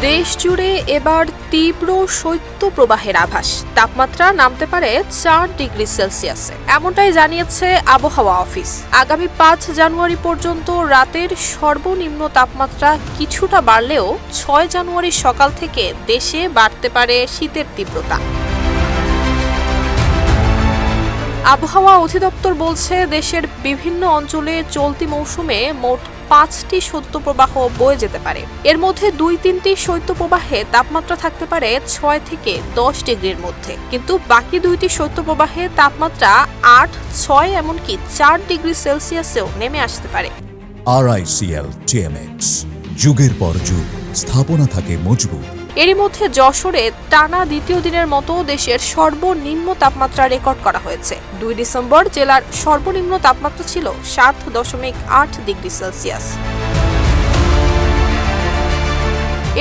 দেশ জুড়ে এবার তীব্র শৈত্যপ্রবাহের আভাস। তাপমাত্রা নামতে পারে 4 ডিগ্রি সেলসিয়াসে, এমনটাই জানিয়েছে আবহাওয়া অফিস। আগামী 5 জানুয়ারি পর্যন্ত রাতের সর্বনিম্ন তাপমাত্রা কিছুটা বাড়লেও 6 জানুয়ারি সকাল থেকে দেশে বাড়তে পারে শীতের তীব্রতা। আবহাওয়া অধিদপ্তর বলছে, দেশের বিভিন্ন অঞ্চলে চলতি মৌসুমে মোট 5টি শৈত্যপ্রবাহ বয়ে যেতে পারে। এর মধ্যে 2-3টি শৈত্যপ্রবাহে তাপমাত্রা থাকতে পারে 6 থেকে 10 ডিগ্রির মধ্যে, কিন্তু বাকি 2টি শৈত্যপ্রবাহে তাপমাত্রা 8, 6 এমনকি 4 ডিগ্রি সেলসিয়াসেও নেমে আসতে পারে। RICL TMX, যুগের পর যুগ স্থাপনা থাকে মজবুত। এরই মধ্যে যশোরে টানা দ্বিতীয় দিনের মতো দেশের সর্বনিম্ন তাপমাত্রা রেকর্ড করা হয়েছে। 2 ডিসেম্বর জেলার সর্বনিম্ন তাপমাত্রা ছিল 7.8 ডিগ্রি সেলসিয়াস।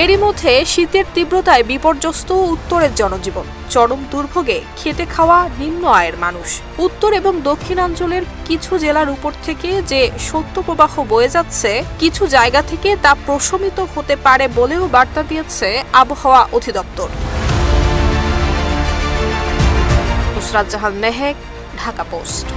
এরই মধ্যে শীতের তীব্রতায় বিপর্যস্ত উত্তরের জনজীবন। চরম দুর্ভোগে খেটে খাওয়া নিম্ন আয়ের মানুষ। উত্তর এবং দক্ষিণাঞ্চলের কিছু জেলার উপর থেকে যে শৈত্যপ্রবাহ বয়ে যাচ্ছে, কিছু জায়গা থেকে তা প্রশমিত হতে পারে বলেও বার্তা দিয়েছে আবহাওয়া অধিদপ্তর। নুসরাত জাহান মেহেক, ঢাকা পোস্ট।